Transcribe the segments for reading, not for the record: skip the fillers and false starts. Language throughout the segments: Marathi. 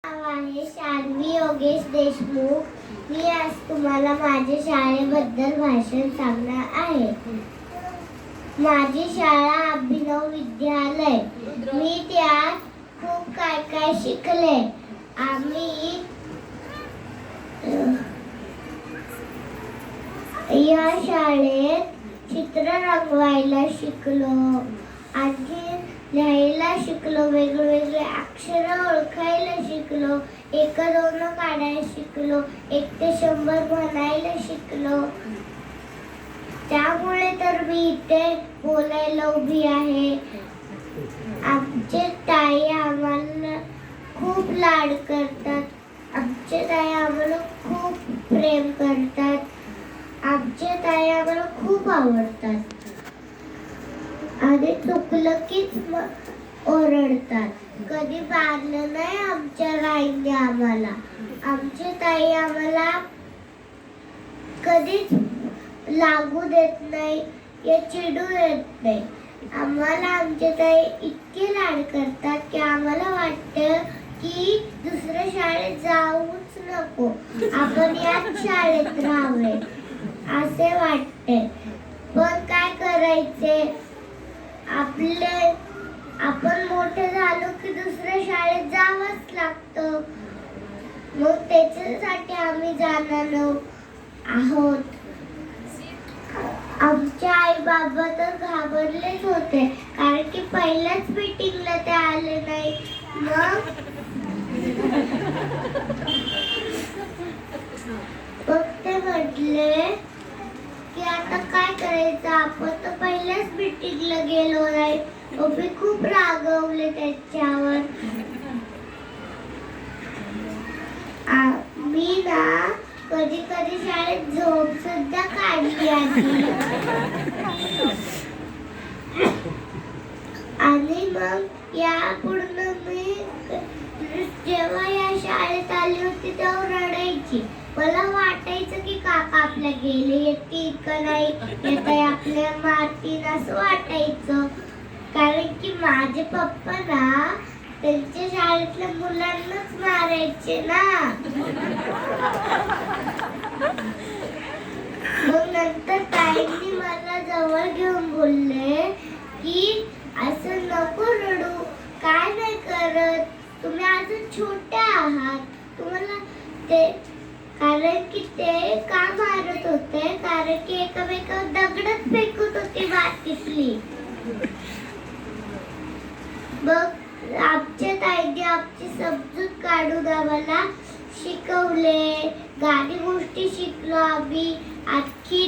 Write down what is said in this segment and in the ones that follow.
नाव आहे शान्वी योगेश देशमुख. मी आज तुम्हाला माझ्या शाळेबद्दल भाषण सांगणार आहे. माझी शाळा अभिनव विद्यालय. मी त्यात खूप काय शिकले. आम्ही या शाळेत चित्र रंगवायला शिकलो, आणखी लिहायला शिकलो, वेगवेगळे अक्षर ओळखायला शिकलो, 1 2 काढायला शिकलो, 1 ते 100 म्हणायला शिकलो. त्यामुळे तर मी इथे बोलायला उभी आहे. आमचे ताई आम्हाला खूप लाड करतात. आमचे ताई आम्हाला खूप प्रेम करतात. आमचे ताई आम्हाला खूप आवडतात आणि चुकलं कीच ओरडतात. कधी मारलं नाही आमच्या ताईने आम्हाला. आमची ताई आम्हाला कधीच लागू देत नाही या चिडू देत नाही. आम्हाला आमचे ताई इतके लाड करतात की आम्हाला वाटतं की दुसऱ्या शाळेत जाऊच नको, आपण याच शाळेत राहावे असे वाटते. पण काय करायचे, आपण मोठे झालो की दुसऱ्या शाळेत जावंच लागतं. मग त्याच्यासाठी आम्ही जाणार आहोत. आमचे आई बाबा तर घाबरलेच होते, कारण की पहिल्याच मीटिंगला ते आले नाही. मग ते म्हटले की आता काय करायचं, आपण तर पहिल्याच मीटिंगला गेलो नाही. मी खूप रागवले त्याच्यावर. मी ना कधी कधी शाळेत झोप सुद्धा काढली आधी. आणि मग या पूर्ण मी जेव्हा या शाळेत आली होती तेव्हा रडायची. मला वाटायचं की काका आपल्या गेले, येतील का नाही, येता आपल्या मारतील असं वाटायचं. कारण की माझे पप्पा ना त्यांच्या शाळेतल्या मुलांनाच मारायचे ना. मग नंतर ताईंनी मला जवळ घेऊन बोलले की असं नको रडू, काय नाही करत, तुम्ही अजून छोटे आहात. तुम्हाला ते कारण की ते का मारत होते, कारण की एकमेकावर दगडच फेकत होती मातीतली. मग आमच्या ताईने आमची समजूत काढून आम्हाला शिकवले. गाणी गोष्टी शिकलो आम्ही. आणखी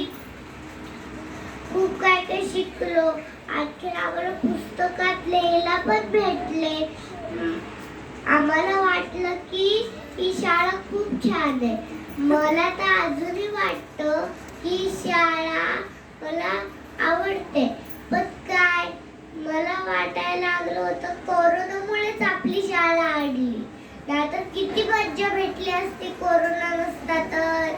खूप काय शिकलो. आणखी आम्हाला पुस्तकात लिहायला पण भेटले. आम्हाला वाटलं की ही शाळा खूप छान आहे. मला तर अजूनही वाटतं की शाळा मला आवडते. पण काय मला वाटायला लागलं होतं कोरोनामुळेच आपली शाळा अडली. नाहीतर किती मज्जा भेटली असती कोरोना नसता तर.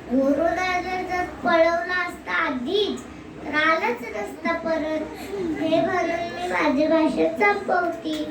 कोरोना जर पळवला असता आधीच तर आलाच नसता परत. हे म्हणून मी माझे भाषण संपवते.